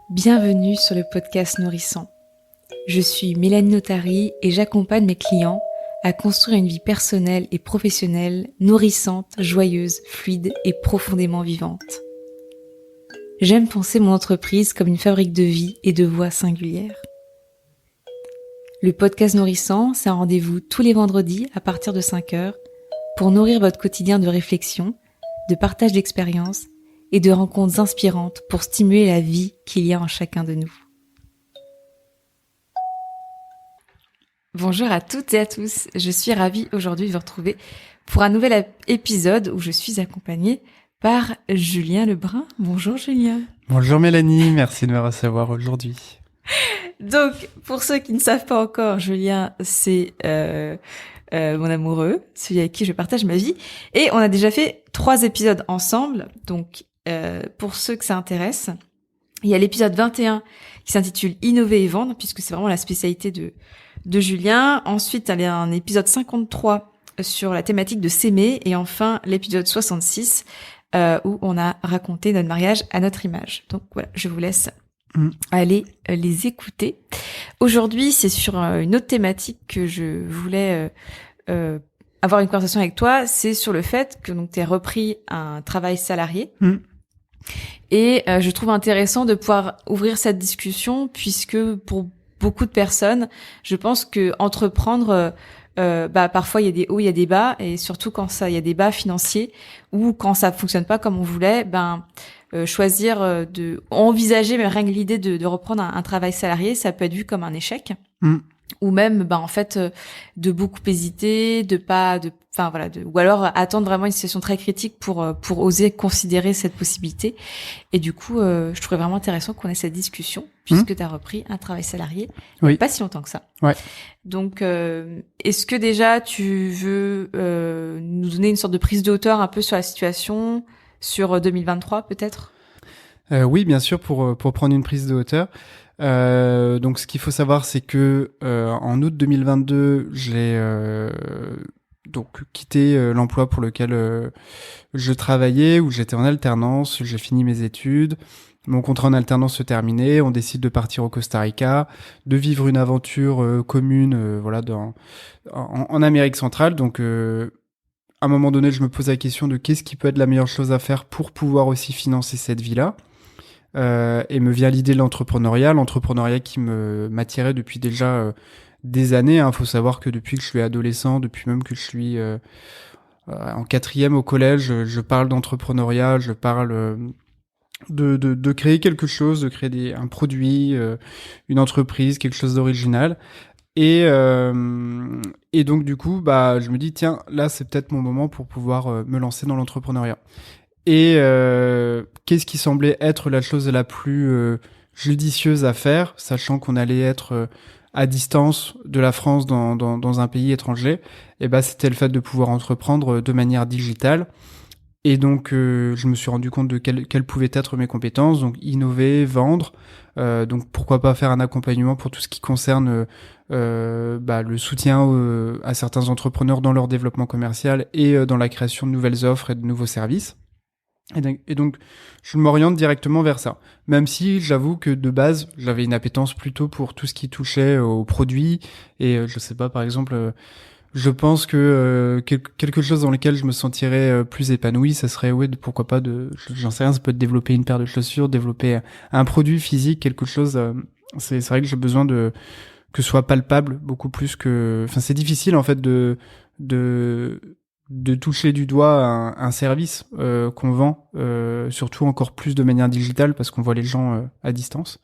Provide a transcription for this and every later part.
Bienvenue sur le podcast Nourrissant. Je suis Mélanie Notary et j'accompagne mes clients à construire une vie personnelle et professionnelle nourrissante, joyeuse, fluide et profondément vivante. J'aime penser mon entreprise comme une fabrique de vie et de voix singulières. Le podcast Nourrissant, c'est un rendez-vous tous les vendredis à partir de 5h pour nourrir votre quotidien de réflexion, de partage d'expériences et de rencontres inspirantes pour stimuler la vie qu'il y a en chacun de nous. Bonjour à toutes et à tous, je suis ravie aujourd'hui de vous retrouver pour un nouvel épisode où je suis accompagnée par Julien Lebrun. Bonjour Julien. Bonjour Mélanie, merci de me recevoir aujourd'hui. Donc, pour ceux qui ne savent pas encore, Julien, c'est mon amoureux, celui avec qui je partage ma vie. Et on a déjà fait 3 épisodes ensemble, donc pour ceux que ça intéresse, il y a l'épisode 21 qui s'intitule « Innover et vendre » puisque c'est vraiment la spécialité de Julien. Ensuite, il y a un épisode 53 sur la thématique de s'aimer. Et enfin, l'épisode 66 où on a raconté notre mariage à notre image. Donc voilà, je vous laisse aller les écouter. Aujourd'hui, c'est sur une autre thématique que je voulais avoir une conversation avec toi. C'est sur le fait que tu as repris un travail salarié. Et je trouve intéressant de pouvoir ouvrir cette discussion puisque pour beaucoup de personnes, je pense que entreprendre, parfois il y a des hauts, il y a des bas, et surtout quand il y a des bas financiers ou quand ça fonctionne pas comme on voulait, choisir de envisager même rien que l'idée de reprendre un travail salarié, ça peut être vu comme un échec. Ou même de beaucoup hésiter, ou alors attendre vraiment une situation très critique pour oser considérer cette possibilité. Et du coup, je trouvais vraiment intéressant qu'on ait cette discussion puisque tu as repris un travail salarié il n'y a pas si longtemps que ça. Ouais. Donc est-ce que déjà tu veux nous donner une sorte de prise de hauteur un peu sur la situation sur 2023 peut-être? Oui, bien sûr, pour prendre une prise de hauteur. Donc ce qu'il faut savoir, c'est que en août 2022, j'ai donc quitté l'emploi pour lequel je travaillais, où j'étais en alternance. J'ai fini mes études, mon contrat en alternance se terminait, on décide de partir au Costa Rica, de vivre une aventure commune, en Amérique centrale. Donc à un moment donné, je me pose la question de qu'est-ce qui peut être la meilleure chose à faire pour pouvoir aussi financer cette vie-là. Et me vient l'idée de l'entrepreneuriat qui m'attirait depuis déjà des années. Faut savoir que depuis que je suis adolescent, depuis même que je suis en 4e au collège, je parle d'entrepreneuriat, je parle de créer quelque chose, de créer un produit, une entreprise, quelque chose d'original. Et donc du coup, je me dis tiens, là c'est peut-être mon moment pour pouvoir me lancer dans l'entrepreneuriat. Et qu'est-ce qui semblait être la chose la plus judicieuse à faire, sachant qu'on allait être à distance de la France dans un pays étranger, et c'était le fait de pouvoir entreprendre de manière digitale. Et donc je me suis rendu compte de quelles pouvaient être mes compétences, donc innover, vendre, donc pourquoi pas faire un accompagnement pour tout ce qui concerne le soutien à certains entrepreneurs dans leur développement commercial et dans la création de nouvelles offres et de nouveaux services. Et donc, je m'oriente directement vers ça. Même si, j'avoue que de base, j'avais une appétence plutôt pour tout ce qui touchait aux produits. Et je sais pas, par exemple, je pense que quelque chose dans lequel je me sentirais plus épanoui, ça serait, pourquoi pas j'en sais rien, ça peut être développer une paire de chaussures, développer un produit physique, quelque chose. C'est vrai que j'ai besoin que ce soit palpable beaucoup plus que. Enfin, c'est difficile en fait de toucher du doigt un service qu'on vend, surtout encore plus de manière digitale parce qu'on voit les gens à distance.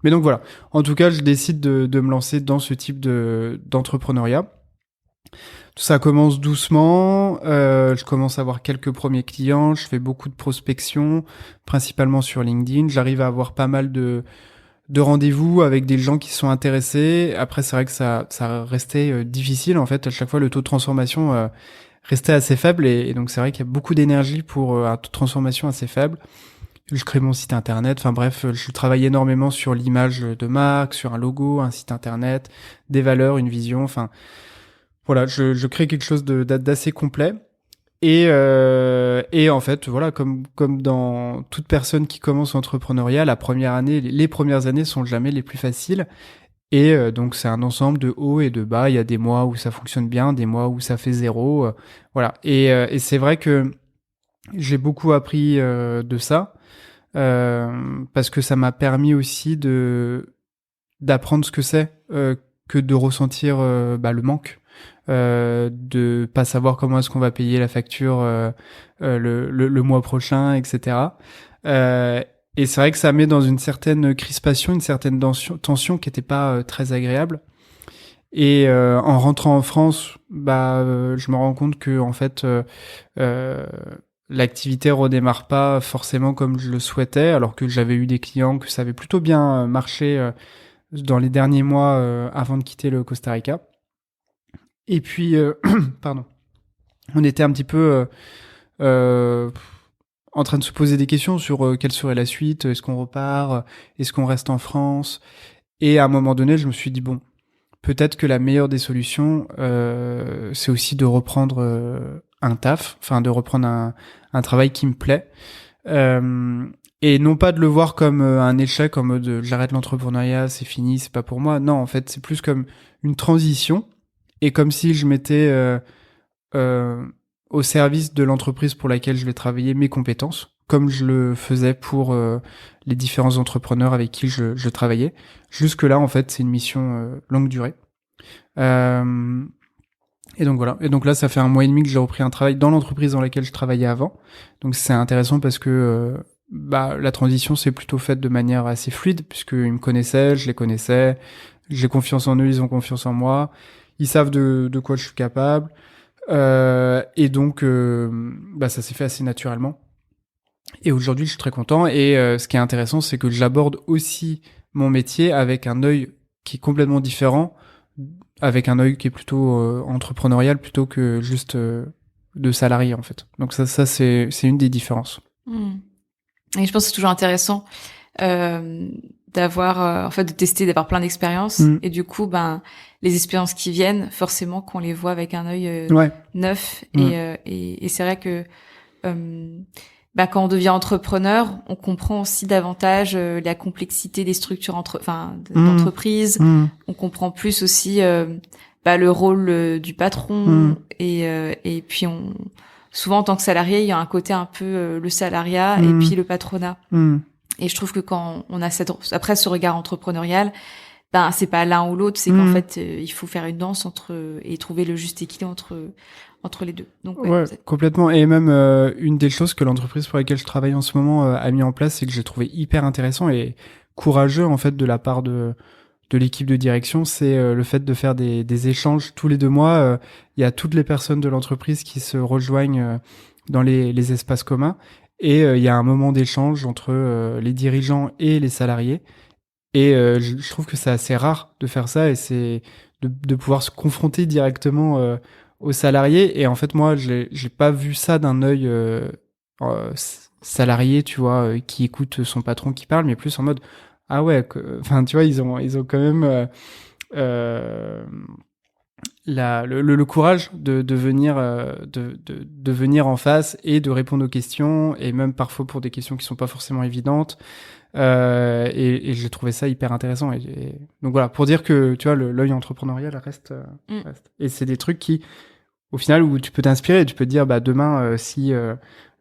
Mais donc voilà, en tout cas, je décide de me lancer dans ce type d'entrepreneuriat. Tout ça commence doucement, je commence à avoir quelques premiers clients, je fais beaucoup de prospection, principalement sur LinkedIn. J'arrive à avoir pas mal de rendez-vous avec des gens qui sont intéressés. Après, c'est vrai que ça restait difficile en fait. À chaque fois, le taux de transformation restait assez faible et donc c'est vrai qu'il y a beaucoup d'énergie pour un taux de transformation assez faible. Je crée mon site internet, enfin bref, je travaille énormément sur l'image de marque, sur un logo, un site internet, des valeurs, une vision, enfin voilà, je crée quelque chose d'assez complet. Et en fait, voilà, comme dans toute personne qui commence l'entrepreneuriat, les premières années sont jamais les plus faciles. Et donc c'est un ensemble de hauts et de bas. Il y a des mois où ça fonctionne bien, des mois où ça fait zéro. Voilà. Et c'est vrai que j'ai beaucoup appris de ça parce que ça m'a permis aussi d'apprendre ce que c'est que de ressentir le manque, de pas savoir comment est-ce qu'on va payer la facture le mois prochain, etc. Et c'est vrai que ça met dans une certaine crispation, une certaine tension qui était pas très agréable. Et en rentrant en France, je me rends compte que en fait l'activité redémarre pas forcément comme je le souhaitais, alors que j'avais eu des clients, que ça avait plutôt bien marché dans les derniers mois avant de quitter le Costa Rica. Et puis, pardon, on était un petit peu en train de se poser des questions sur quelle serait la suite, est-ce qu'on repart, est-ce qu'on reste en France. Et à un moment donné, je me suis dit, bon, peut-être que la meilleure des solutions, c'est aussi de reprendre un taf, enfin de reprendre un travail qui me plaît. Et non pas de le voir comme un échec, en mode j'arrête l'entrepreneuriat, c'est fini, c'est pas pour moi. Non, en fait, c'est plus comme une transition et comme si je mettais au service de l'entreprise pour laquelle je vais travailler mes compétences, comme je le faisais pour les différents entrepreneurs avec qui je travaillais. Jusque-là, en fait, c'est une mission longue durée. Et donc voilà. Et donc là, ça fait 1 mois et demi que j'ai repris un travail dans l'entreprise dans laquelle je travaillais avant. Donc c'est intéressant parce que la transition s'est plutôt faite de manière assez fluide, puisqu'ils me connaissaient, je les connaissais, j'ai confiance en eux, ils ont confiance en moi, ils savent de quoi je suis capable. Et donc ça s'est fait assez naturellement. Et aujourd'hui, je suis très content. Et ce qui est intéressant, c'est que j'aborde aussi mon métier avec un œil qui est complètement différent, avec un œil qui est plutôt entrepreneurial plutôt que juste de salarié en fait. Donc ça c'est une des différences. Et je pense que c'est toujours intéressant d'avoir en fait de tester, d'avoir plein d'expériences et du coup les expériences qui viennent forcément qu'on les voit avec un œil neuf et c'est vrai que quand on devient entrepreneur, on comprend aussi davantage la complexité des structures d'entreprise. On comprend plus aussi le rôle du patron et puis souvent en tant que salarié, il y a un côté un peu le salariat et puis le patronat. Et je trouve que quand on a après ce regard entrepreneurial, c'est pas l'un ou l'autre, c'est qu'en fait il faut faire une danse et trouver le juste équilibre entre les deux. Donc complètement. Et même une des choses que l'entreprise pour laquelle je travaille en ce moment a mis en place, c'est que j'ai trouvé hyper intéressant et courageux en fait de la part de l'équipe de direction, c'est le fait de faire des échanges tous les 2 mois. Il y a toutes les personnes de l'entreprise qui se rejoignent dans les espaces communs et il y a un moment d'échange entre les dirigeants et les salariés. Et je trouve que c'est assez rare de faire ça et c'est de pouvoir se confronter directement aux salariés. Et en fait, moi, j'ai pas vu ça d'un œil salarié, tu vois, qui écoute son patron qui parle, mais plus en mode ah ouais, enfin tu vois, ils ont quand même le courage de venir de venir en face et de répondre aux questions et même parfois pour des questions qui sont pas forcément évidentes. Et j'ai trouvé ça hyper intéressant et donc voilà, pour dire que tu vois l'œil entrepreneurial reste. Et c'est des trucs qui au final où tu peux t'inspirer, tu peux te dire demain si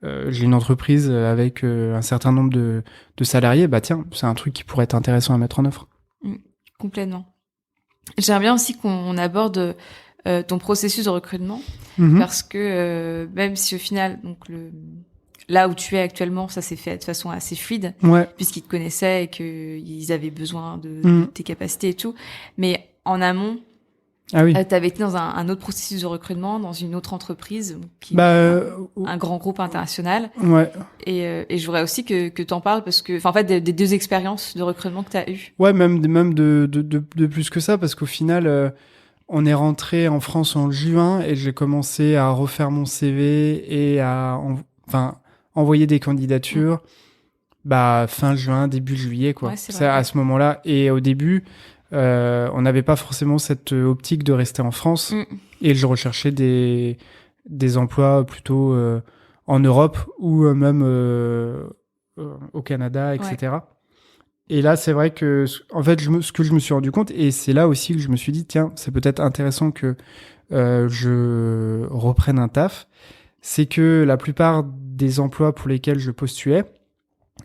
j'ai une entreprise avec un certain nombre de salariés, tiens, c'est un truc qui pourrait être intéressant à mettre en œuvre. Complètement. J'aimerais bien aussi qu'on aborde ton processus de recrutement parce que même si au final donc là où tu es actuellement, ça s'est fait de façon assez fluide, puisqu'ils te connaissaient et qu'ils avaient besoin de tes capacités et tout. Mais en amont, t'avais été dans un autre processus de recrutement, dans une autre entreprise, qui un grand groupe international. Et je voudrais aussi que t'en parles parce que, en fait, des 2 expériences de recrutement que t'as eues. Ouais, même de plus que ça, parce qu'au final, on est rentré en France en juin et j'ai commencé à refaire mon CV et à envoyer des candidatures fin juin, début juillet, quoi. C'est à ce moment-là. Et au début, on n'avait pas forcément cette optique de rester en France et je recherchais des des emplois plutôt en Europe ou même au Canada, etc. Ouais. Et là, c'est vrai que, en fait, ce que je me suis rendu compte, et c'est là aussi que je me suis dit, tiens, c'est peut-être intéressant que je reprenne un taf, c'est que la plupart des emplois pour lesquels je postulais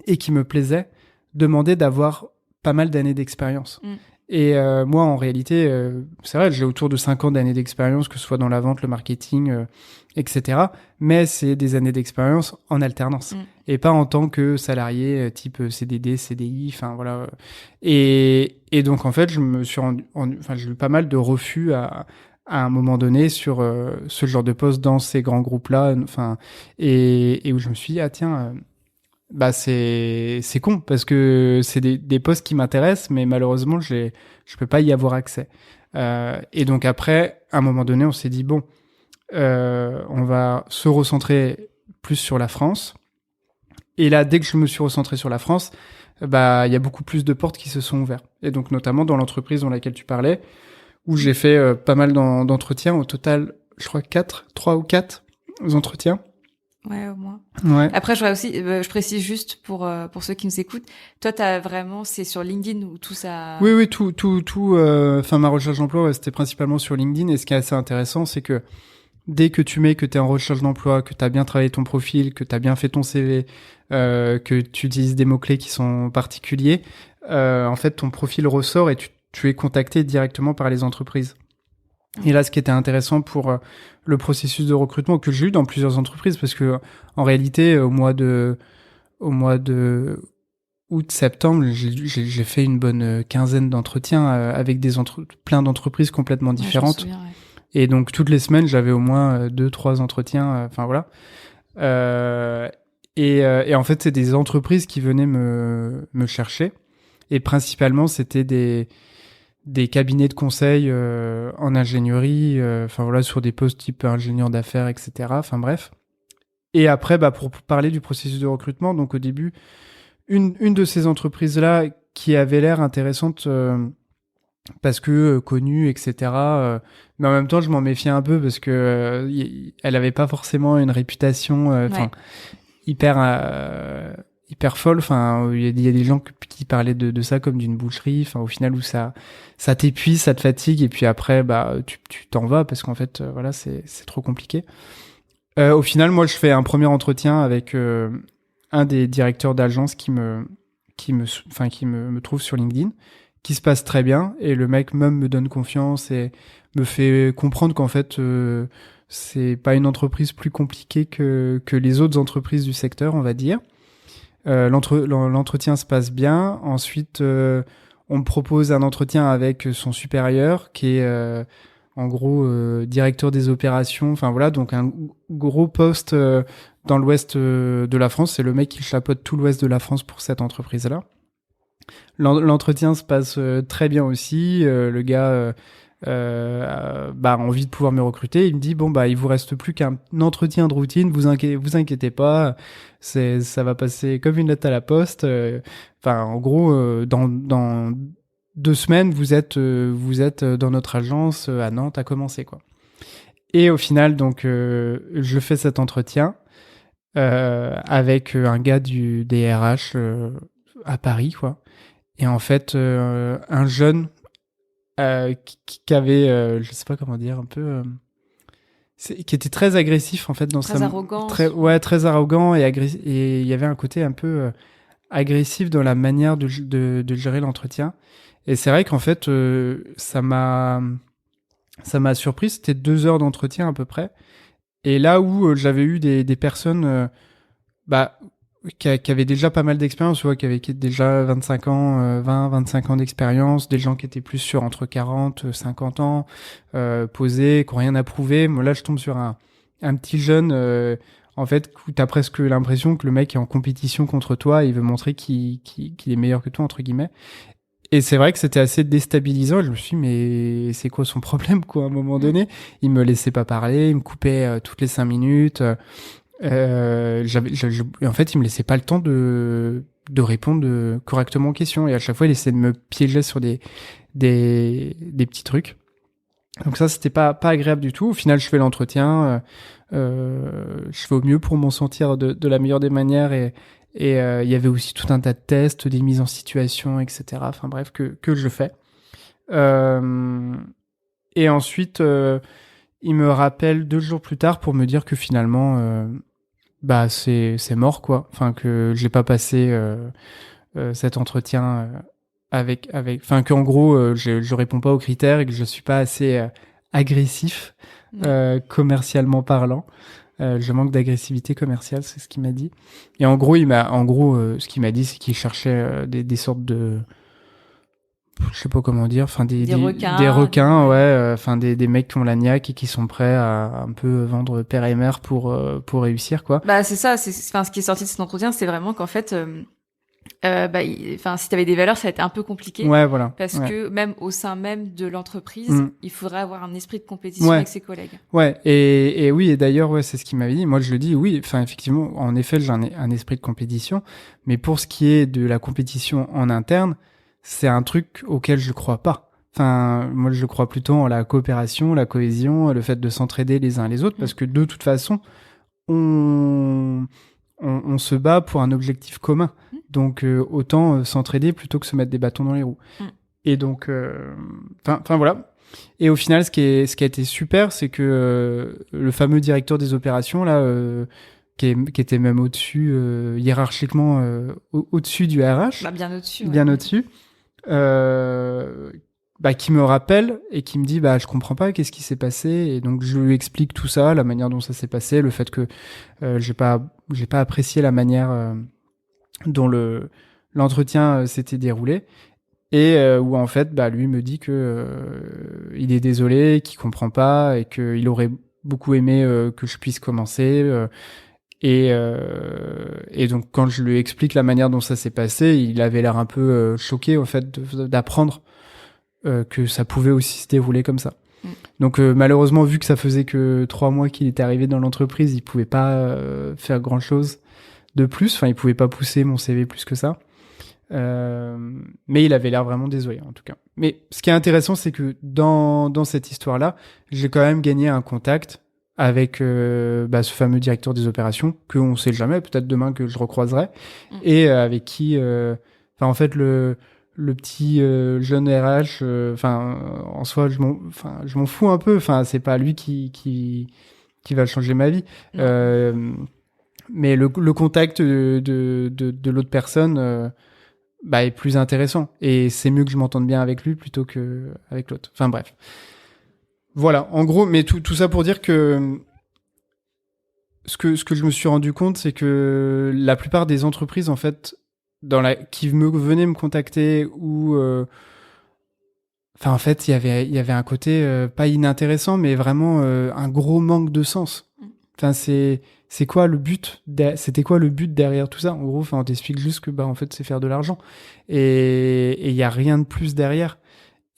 et qui me plaisaient demandaient d'avoir pas mal d'années d'expérience. Et moi, en réalité, c'est vrai, j'ai autour de 5 ans d'années d'expérience, que ce soit dans la vente, le marketing, etc. Mais c'est des années d'expérience en alternance et pas en tant que salarié type CDD, CDI, enfin voilà. Et donc, en fait, je me suis j'ai eu pas mal de refus à un moment donné sur ce genre de poste dans ces grands groupes-là, enfin, et où je me suis dit, ah tiens... bah c'est con parce que c'est des postes qui m'intéressent, mais malheureusement je peux pas y avoir accès. Et donc après, à un moment donné, on s'est dit bon, on va se recentrer plus sur la France. Et là, dès que je me suis recentré sur la France, bah il y a beaucoup plus de portes qui se sont ouvertes. Et donc notamment dans l'entreprise dans laquelle tu parlais, où j'ai fait pas mal d'entretiens, au total, je crois 3 ou 4 entretiens. Ouais, au moins. Ouais. Après, je précise juste pour ceux qui nous écoutent, toi, c'est sur LinkedIn où tout ça. Oui, tout. Enfin, ma recherche d'emploi, ouais, c'était principalement sur LinkedIn. Et ce qui est assez intéressant, c'est que dès que tu mets que t'es en recherche d'emploi, que t'as bien travaillé ton profil, que t'as bien fait ton CV, que tu utilises des mots-clés qui sont particuliers, en fait, ton profil ressort et tu es contacté directement par les entreprises. Et là, ce qui était intéressant pour le processus de recrutement que j'ai eu dans plusieurs entreprises, parce que en réalité, au mois de août-septembre, j'ai fait une bonne quinzaine d'entretiens avec plein d'entreprises complètement différentes. Ouais, je me souviens, ouais. Et donc toutes les semaines, j'avais au moins 2-3 entretiens. Enfin voilà. Et en fait, c'est des entreprises qui venaient me chercher. Et principalement, c'était des cabinets de conseil en ingénierie, enfin voilà, sur des postes type ingénieur d'affaires, etc. Enfin bref. Et après, bah pour parler du processus de recrutement, donc au début, une de ces entreprises-là qui avait l'air intéressante parce que connue, etc. Mais en même temps, je m'en méfiais un peu parce que elle avait pas forcément une réputation, hyper folle. Enfin, il y a des gens qui parlaient de ça comme d'une boucherie. Enfin, au final, où ça t'épuise, ça te fatigue, et puis après, bah, tu t'en vas parce qu'en fait, voilà, c'est trop compliqué. Au final, moi, je fais un premier entretien avec un des directeurs d'agence qui me trouve sur LinkedIn, qui se passe très bien, et le mec même me donne confiance et me fait comprendre qu'en fait, c'est pas une entreprise plus compliquée que les autres entreprises du secteur, on va dire. L'entretien se passe bien. Ensuite, on me propose un entretien avec son supérieur, qui est en gros directeur des opérations. Enfin voilà, donc un gros poste dans l'ouest de la France. C'est le mec qui chapeaute tout l'ouest de la France pour cette entreprise-là. L'entretien se passe très bien aussi. Le gars a envie de pouvoir me recruter. Il me dit bon bah il vous reste plus qu'un entretien de routine. Vous inquiétez pas, ça va passer comme une lettre à la poste. Enfin en gros dans 2 semaines vous êtes dans notre agence à Nantes à commencer quoi. Et au final donc je fais cet entretien avec un gars des RH à Paris quoi. Et en fait, un jeune qui avait, je sais pas comment dire, un peu, qui était très agressif en fait dans très arrogant, très arrogant et agressif. Et il y avait un côté un peu agressif dans la manière de gérer l'entretien. Et c'est vrai qu'en fait, ça m'a surpris. C'était 2 heures d'entretien à peu près. Et là où j'avais eu des personnes, qui avaient déjà pas mal d'expérience, tu vois, qui avaient déjà 25 ans, 25 ans d'expérience, des gens qui étaient plus sur entre 40, 50 ans, posés, qui n'ont rien à prouver. Moi, là, je tombe sur un petit jeune, en fait, où t'as presque l'impression que le mec est en compétition contre toi, et il veut montrer qu'il est meilleur que toi, entre guillemets. Et c'est vrai que c'était assez déstabilisant. Je me suis dit, mais c'est quoi son problème, quoi, à un moment donné? Il me laissait pas parler, il me coupait toutes les 5 minutes. En fait, il me laissait pas le temps de répondre correctement aux questions, et à chaque fois il essayait de me piéger sur des petits trucs. Donc ça, c'était pas agréable du tout. Au final, je fais l'entretien, je fais au mieux pour m'en sortir de la meilleure des manières et il y avait aussi tout un tas de tests, des mises en situation, etc. Enfin bref, que je fais. Et ensuite, il me rappelle 2 jours plus tard pour me dire que finalement, bah c'est mort quoi. Enfin que j'ai pas passé cet entretien enfin qu'en gros je réponds pas aux critères et que je suis pas assez agressif commercialement parlant. Je manque d'agressivité commerciale, c'est ce qu'il m'a dit. Et en gros, ce qu'il m'a dit, c'est qu'il cherchait des sortes de, je sais pas comment dire, enfin Des requins. des requins, ouais, enfin des mecs qui ont la niaque et qui sont prêts à un peu vendre père et mère pour réussir quoi. Bah c'est ça, enfin ce qui est sorti de cet entretien, c'est vraiment qu'en fait enfin si t'avais des valeurs, ça a été un peu compliqué. Ouais, voilà. Parce ouais. que même au sein même de l'entreprise, il faudrait avoir un esprit de compétition Ouais. avec ses collègues. Ouais, et oui, et d'ailleurs, ouais, c'est ce qu'il m'avait dit. Moi, je le dis, oui, enfin, effectivement, en effet, j'ai un esprit de compétition, mais pour ce qui est de la compétition en interne, c'est un truc auquel je crois pas. Enfin, moi, je crois plutôt en la coopération, la cohésion, le fait de s'entraider les uns les autres, parce que de toute façon, on se bat pour un objectif commun. Donc, autant s'entraider plutôt que se mettre des bâtons dans les roues. Et donc, enfin voilà. Et au final, ce qui a été super, c'est que le fameux directeur des opérations, là, qui était même au-dessus, hiérarchiquement, au-dessus du RH. Bah, bien au-dessus. Bien au-dessus. Qui me rappelle et qui me dit, bah, je comprends pas, qu'est-ce qui s'est passé? Et donc, je lui explique tout ça, la manière dont ça s'est passé, le fait que j'ai pas apprécié la manière dont l'entretien s'était déroulé. Et où en fait, bah, lui me dit que il est désolé, qu'il comprend pas et qu'il aurait beaucoup aimé que je puisse commencer. Et donc quand je lui explique la manière dont ça s'est passé, il avait l'air un peu choqué en fait d'apprendre que ça pouvait aussi se dérouler comme ça. Donc malheureusement, vu que ça faisait que 3 mois qu'il était arrivé dans l'entreprise, il pouvait pas faire grand chose de plus. Enfin, il pouvait pas pousser mon CV plus que ça. Mais il avait l'air vraiment désolé en tout cas. Mais ce qui est intéressant, c'est que dans cette histoire-là, j'ai quand même gagné un contact avec ce fameux directeur des opérations que on sait jamais, peut-être demain que je recroiserai, et avec qui, en fait le petit jeune RH, en soi je m'en fous un peu. Enfin, c'est pas lui qui va changer ma vie. Mais le contact de l'autre personne est plus intéressant. Et c'est mieux que je m'entende bien avec lui plutôt que avec l'autre. Enfin bref. Voilà, en gros, mais tout ça pour dire que ce que je me suis rendu compte, c'est que la plupart des entreprises, en fait, qui venaient me contacter ou en fait, il y avait un côté pas inintéressant, mais vraiment un gros manque de sens. Enfin, c'est quoi le but c'était quoi le but derrière tout ça? En gros, on t'explique juste que en fait, c'est faire de l'argent et il y a rien de plus derrière.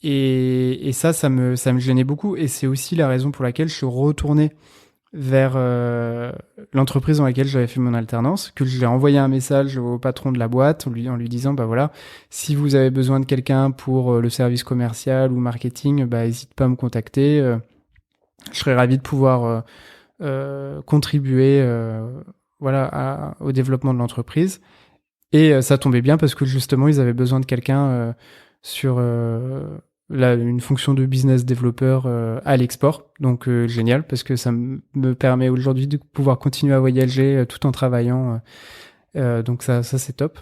Et ça me gênait beaucoup, et c'est aussi la raison pour laquelle je suis retourné vers l'entreprise dans laquelle j'avais fait mon alternance, que je lui ai envoyé un message au patron de la boîte en lui disant voilà, si vous avez besoin de quelqu'un pour le service commercial ou marketing, n'hésite pas à me contacter, je serais ravi de pouvoir contribuer au développement de l'entreprise. Et ça tombait bien parce que justement ils avaient besoin de quelqu'un sur une fonction de business développeur à l'export. Donc génial, parce que ça me permet aujourd'hui de pouvoir continuer à voyager tout en travaillant. Donc ça c'est top.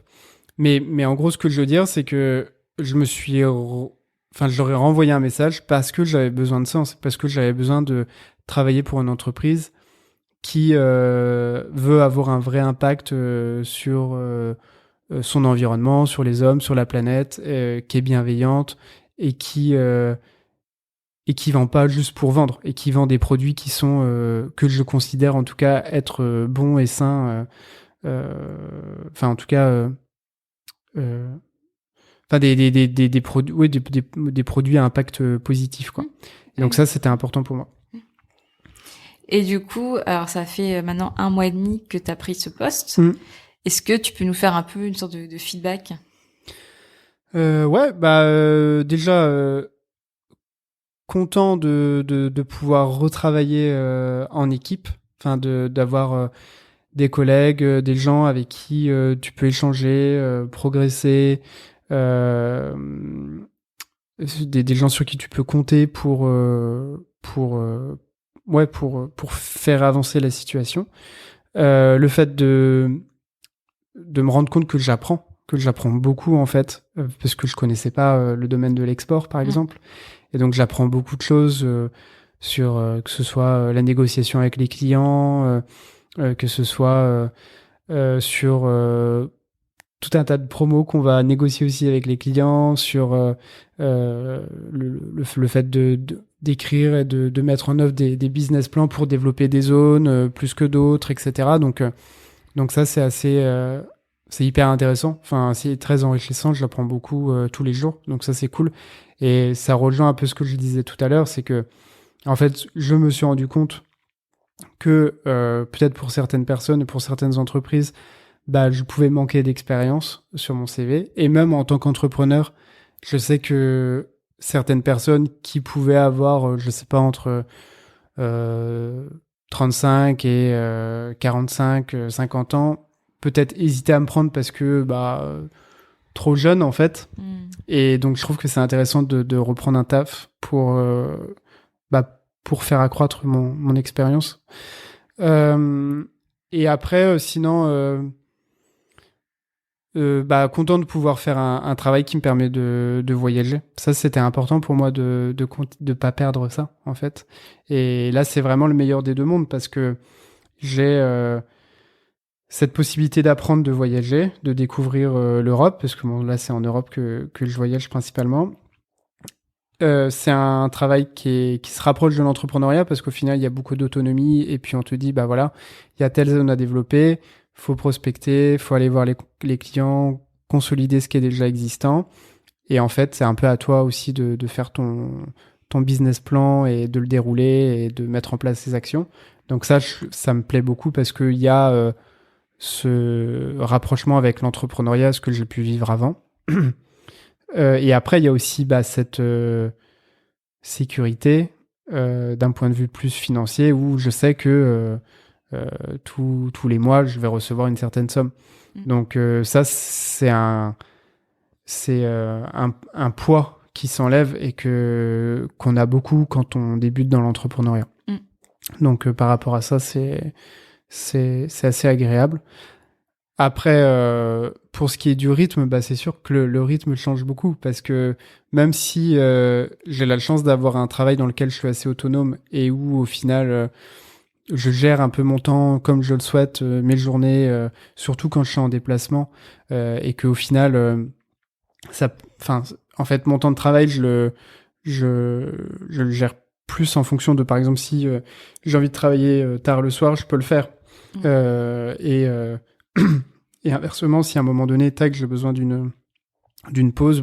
Mais en gros, ce que je veux dire, c'est que je me suis je leur ai renvoyé un message parce que j'avais besoin de sens, parce que j'avais besoin de travailler pour une entreprise qui veut avoir un vrai impact sur son environnement, sur les hommes, sur la planète, qui est bienveillante et qui vend pas juste pour vendre, et qui vend des produits qui sont que je considère en tout cas être bons et sains. En tout cas, des produits, des produits à impact positif, quoi. Et donc ça, c'était important pour moi. Et du coup, alors ça fait maintenant 1 mois et demi que tu as pris ce poste. Est-ce que tu peux nous faire un peu une sorte de feedback? Ouais, déjà, content de pouvoir retravailler en équipe, enfin d'avoir des collègues, des gens avec qui tu peux échanger, progresser, des gens sur qui tu peux compter pour faire avancer la situation. Le fait de me rendre compte que j'apprends beaucoup en fait, parce que je connaissais pas le domaine de l'export par exemple, et donc j'apprends beaucoup de choses sur que ce soit la négociation avec les clients, que ce soit sur tout un tas de promos qu'on va négocier aussi avec les clients, sur le fait d'écrire et de mettre en œuvre des business plans pour développer des zones plus que d'autres, etc. Donc ça, c'est hyper intéressant. Enfin, c'est très enrichissant. Je l'apprends beaucoup tous les jours. Donc ça, c'est cool. Et ça rejoint un peu ce que je disais tout à l'heure, c'est que, en fait, je me suis rendu compte que peut-être pour certaines personnes et pour certaines entreprises, bah, je pouvais manquer d'expérience sur mon CV. Et même en tant qu'entrepreneur, je sais que certaines personnes qui pouvaient avoir, je sais pas, entre 35 et 45, 50 ans, peut-être hésiter à me prendre parce que trop jeune en fait. Et donc je trouve que c'est intéressant de reprendre un taf pour faire accroître mon expérience. Et après, sinon, content de pouvoir faire un travail qui me permet de voyager. Ça, c'était important pour moi de pas perdre ça, en fait. Et là, c'est vraiment le meilleur des deux mondes parce que j'ai cette possibilité d'apprendre, de voyager, de découvrir l'Europe, parce que là, c'est en Europe que je voyage principalement. C'est un travail qui se rapproche de l'entrepreneuriat parce qu'au final, il y a beaucoup d'autonomie et puis on te dit, bah voilà, il y a telle zone à développer, faut prospecter, faut aller voir les clients, consolider ce qui est déjà existant. Et en fait, c'est un peu à toi aussi de faire ton business plan et de le dérouler et de mettre en place ses actions. Donc ça me plaît beaucoup parce qu'il y a ce rapprochement avec l'entrepreneuriat, ce que j'ai pu vivre avant. Et après, il y a aussi cette sécurité d'un point de vue plus financier où je sais que tous les mois, je vais recevoir une certaine somme. Donc ça, c'est un poids qui s'enlève et qu'on a beaucoup quand on débute dans l'entrepreneuriat. Donc par rapport à ça, c'est assez agréable. Après, pour ce qui est du rythme, c'est sûr que le rythme change beaucoup parce que même si j'ai la chance d'avoir un travail dans lequel je suis assez autonome et où au final je gère un peu mon temps comme je le souhaite, mes journées, surtout quand je suis en déplacement, et qu'au final, en fait, mon temps de travail, je le gère plus en fonction de, par exemple, si j'ai envie de travailler tard le soir, je peux le faire. Et inversement, si à un moment donné, j'ai besoin d'une pause,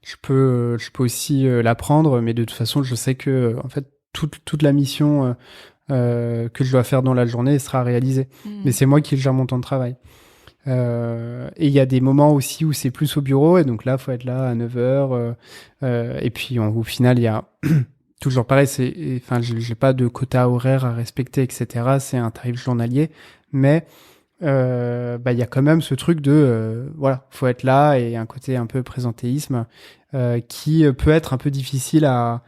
je peux aussi la prendre, mais de toute façon, je sais que en fait toute la mission que je dois faire dans la journée sera réalisée. Mais c'est moi qui gère mon temps de travail. Et il y a des moments aussi où c'est plus au bureau, et donc là, faut être là à 9h. Et puis au final, il y a toujours pareil, j'ai pas de quota horaire à respecter, etc. C'est un tarif journalier, mais il y a quand même ce truc de faut être là, et un côté un peu présentéisme qui peut être un peu difficile à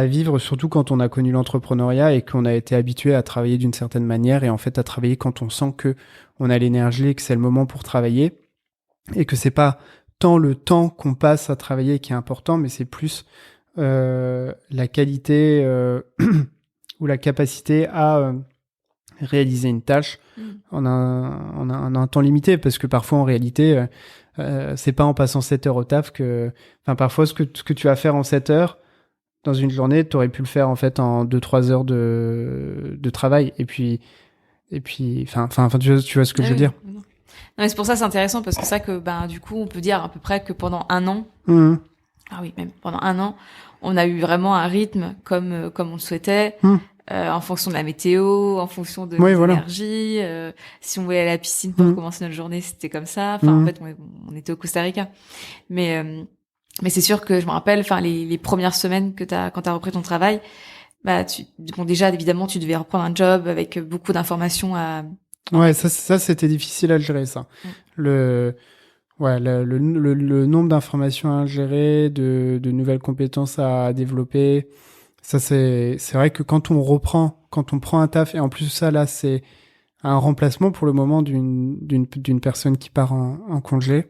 vivre, surtout quand on a connu l'entrepreneuriat et qu'on a été habitué à travailler d'une certaine manière, et en fait à travailler quand on sent que on a l'énergie et que c'est le moment pour travailler, et que c'est pas tant le temps qu'on passe à travailler qui est important, mais c'est plus la qualité ou la capacité à réaliser une tâche en un temps limité, parce que parfois en réalité c'est pas en passant 7 heures au taf parfois ce que tu vas faire en 7 heures dans une journée, tu aurais pu le faire en fait en 2-3 heures de travail, et puis tu vois ce que je veux dire. Non, mais c'est pour ça c'est intéressant, parce que c'est ça que du coup on peut dire à peu près que pendant un an, même pendant un an, on a eu vraiment un rythme comme on le souhaitait. En fonction de la météo, en fonction de l'énergie. Si on voulait aller à la piscine pour commencer notre journée, c'était comme ça. En fait, on était au Costa Rica. Mais Mais c'est sûr que je me rappelle, enfin les premières semaines quand t'as repris ton travail, bah bon déjà évidemment tu devais reprendre un job avec beaucoup d'informations à. Ouais, ça c'était difficile à gérer, ça. Mm. Le Ouais, le nombre d'informations à gérer, de nouvelles compétences à développer, ça c'est vrai que quand on prend un taf, et en plus ça là c'est un remplacement pour le moment d'une personne qui part en congé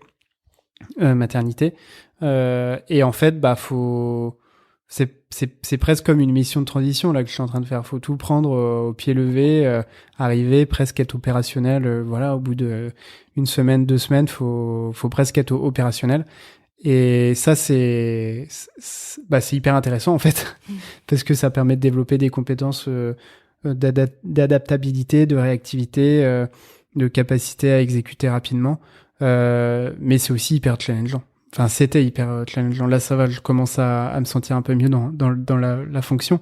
maternité, et en fait bah faut c'est presque comme une mission de transition là que je suis en train de faire. Faut tout prendre au pied levé, arriver presque être opérationnel. Voilà, au bout de une semaine, 2 semaines, faut presque être opérationnel. Et ça c'est hyper intéressant en fait parce que ça permet de développer des compétences d'adaptabilité, de réactivité, de capacité à exécuter rapidement. Mais c'est aussi hyper challengeant. Enfin, c'était hyper challengeant. Là, ça va, je commence à me sentir un peu mieux dans la fonction.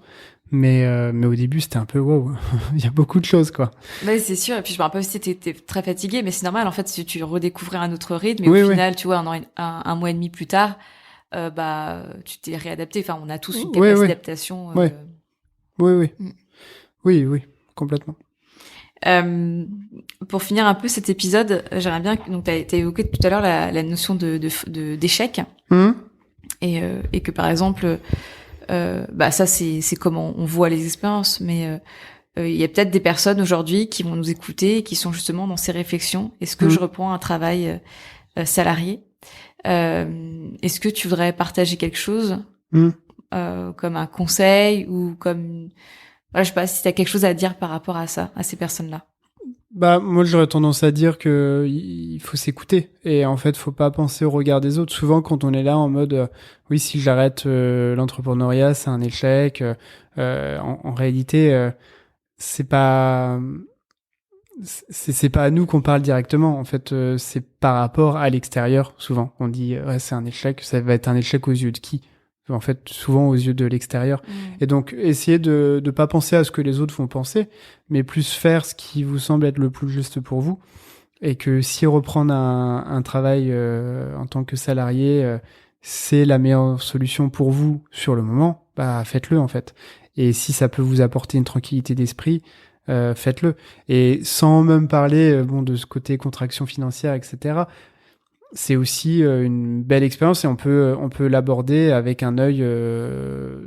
Mais au début, c'était un peu wow. Il y a beaucoup de choses, quoi. Ouais, c'est sûr. Et puis je me rappelle aussi, t'étais très fatigué, mais c'est normal. En fait, si tu redécouvrais un autre rythme, et Oui, au oui. final, tu vois, un mois et demi plus tard, bah, tu t'es réadapté. Enfin, on a tous une Oui, capacité oui. d'adaptation. Oui, oui, oui. Mm. Oui, oui, complètement. Pour finir un peu cet épisode, j'aimerais bien donc t'as évoqué tout à l'heure la notion d'échec et que par exemple bah ça c'est comment on voit les expériences, mais il y a peut-être des personnes aujourd'hui qui vont nous écouter et qui sont justement dans ces réflexions. Est-ce que je reprends un travail salarié? Est-ce que tu voudrais partager quelque chose comme un conseil ou comme voilà, je sais pas si t'as quelque chose à dire par rapport à ça, à ces personnes-là. Bah, moi, j'aurais tendance à dire que il faut s'écouter. Et en fait, faut pas penser au regard des autres. Souvent, quand on est là en mode, oui, si j'arrête l'entrepreneuriat, c'est un échec. En réalité, c'est pas, c'est pas à nous qu'on parle directement. En fait, c'est par rapport à l'extérieur. Souvent, on dit, ouais, c'est un échec. Ça va être un échec aux yeux de qui? En fait, souvent aux yeux de l'extérieur. Et donc, essayez de pas penser à ce que les autres vont penser, mais plus faire ce qui vous semble être le plus juste pour vous. Et que si reprendre un travail en tant que salarié, c'est la meilleure solution pour vous sur le moment, bah faites-le en fait. Et si ça peut vous apporter une tranquillité d'esprit, faites-le. Et sans même parler de ce côté contraction financière, etc. C'est aussi une belle expérience et on peut l'aborder avec un œil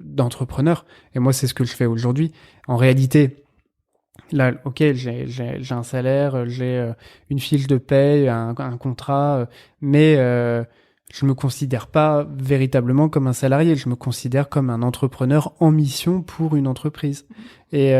d'entrepreneur. Et moi, c'est ce que je fais aujourd'hui. En réalité, là, ok, j'ai un salaire, j'ai une fiche de paye, un contrat, mais je me considère pas véritablement comme un salarié. Je me considère comme un entrepreneur en mission pour une entreprise. Et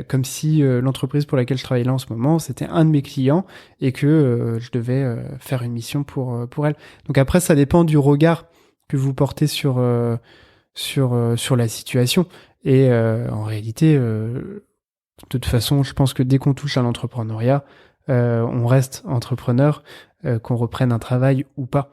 comme si l'entreprise pour laquelle je travaille là en ce moment, c'était un de mes clients et que je devais faire une mission pour elle. Donc après, ça dépend du regard que vous portez sur la situation. Et en réalité, de toute façon, je pense que dès qu'on touche à l'entrepreneuriat, on reste entrepreneur, qu'on reprenne un travail ou pas.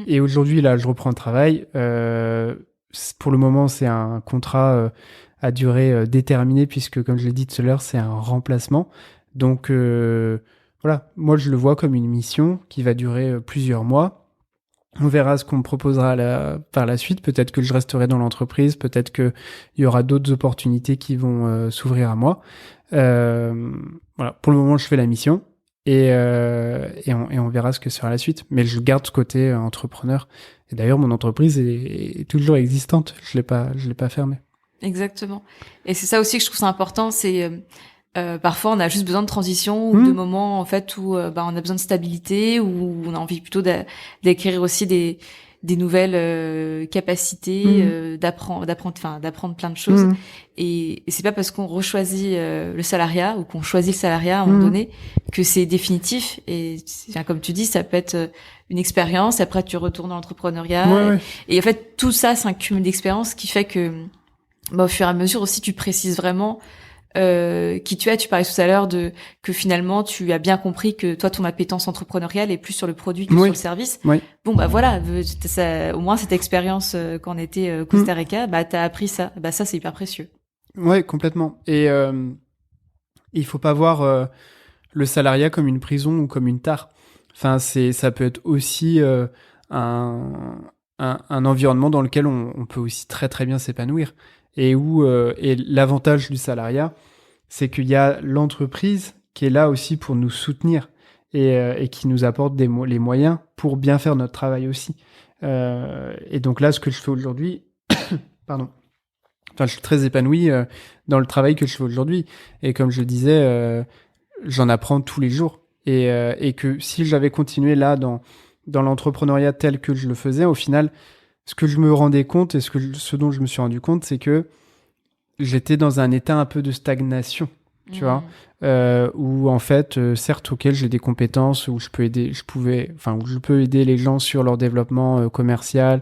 Et aujourd'hui, là, je reprends un travail. Pour le moment, c'est un contrat à durée déterminée, puisque, comme je l'ai dit tout à l'heure, c'est un remplacement. Donc, voilà, moi, je le vois comme une mission qui va durer plusieurs mois. On verra ce qu'on me proposera par la suite. Peut-être que je resterai dans l'entreprise. Peut-être qu'il y aura d'autres opportunités qui vont s'ouvrir à moi. Voilà. Pour le moment, je fais la mission et on verra ce que sera la suite. Mais je garde ce côté entrepreneur. Et d'ailleurs, mon entreprise est toujours existante. Je l'ai pas fermée. Exactement. Et c'est ça aussi que je trouve ça important. C'est parfois on a juste besoin de transition ou de moments en fait où on a besoin de stabilité, où on a envie plutôt d'acquérir aussi des nouvelles capacités, d'apprendre plein de choses. Et c'est pas parce qu'on rechoisit le salariat ou qu'on choisit le salariat à un moment donné que c'est définitif. Et comme tu dis, ça peut être une expérience. Après, tu retournes dans l'entrepreneuriat. Et en fait, tout ça, c'est un cumul d'expériences qui fait que au fur et à mesure aussi, tu précises vraiment qui tu es. Tu parlais tout à l'heure que finalement tu as bien compris que toi ton appétence entrepreneuriale est plus sur le produit que sur le service. Bon bah voilà, ça, au moins cette expérience quand on était au Costa Rica, bah t'as appris ça. Bah ça c'est hyper précieux. Ouais, complètement. Et il faut pas voir le salariat comme une prison ou comme une tare. Enfin ça peut être aussi un environnement dans lequel on peut aussi très très bien s'épanouir. Et où et l'avantage du salariat, c'est qu'il y a l'entreprise qui est là aussi pour nous soutenir et qui nous apporte les moyens pour bien faire notre travail aussi. Et donc là, ce que je fais aujourd'hui, pardon. Enfin, je suis très épanoui dans le travail que je fais aujourd'hui. Et comme je le disais, j'en apprends tous les jours. Et que si j'avais continué là dans l'entrepreneuriat tel que je le faisais, au final, ce que je me rendais compte et ce dont je me suis rendu compte, c'est que j'étais dans un état un peu de stagnation, tu vois, où en fait, certes, auquel j'ai des compétences, où je peux aider les gens sur leur développement commercial,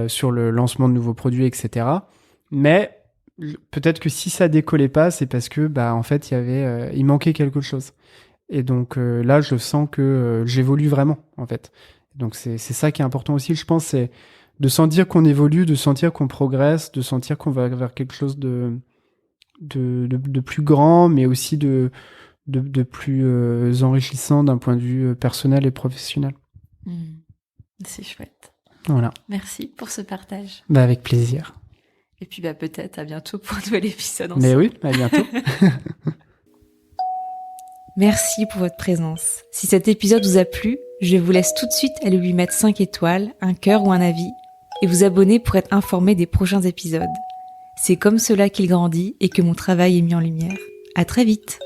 sur le lancement de nouveaux produits, etc. Mais peut-être que si ça décollait pas, c'est parce que, en fait, il manquait quelque chose. Et donc là, je sens que j'évolue vraiment, en fait. Donc c'est ça qui est important aussi, je pense, c'est de sentir qu'on évolue, de sentir qu'on progresse, de sentir qu'on va vers quelque chose de plus grand, mais aussi de plus enrichissant d'un point de vue personnel et professionnel. C'est chouette. Voilà. Merci pour ce partage. Avec plaisir. Et puis peut-être à bientôt pour un nouvel épisode ensemble. Mais oui, à bientôt. Merci pour votre présence. Si cet épisode vous a plu, je vous laisse tout de suite aller lui mettre 5 étoiles, un cœur ou un avis, et vous abonner pour être informé des prochains épisodes. C'est comme cela qu'il grandit et que mon travail est mis en lumière. À très vite!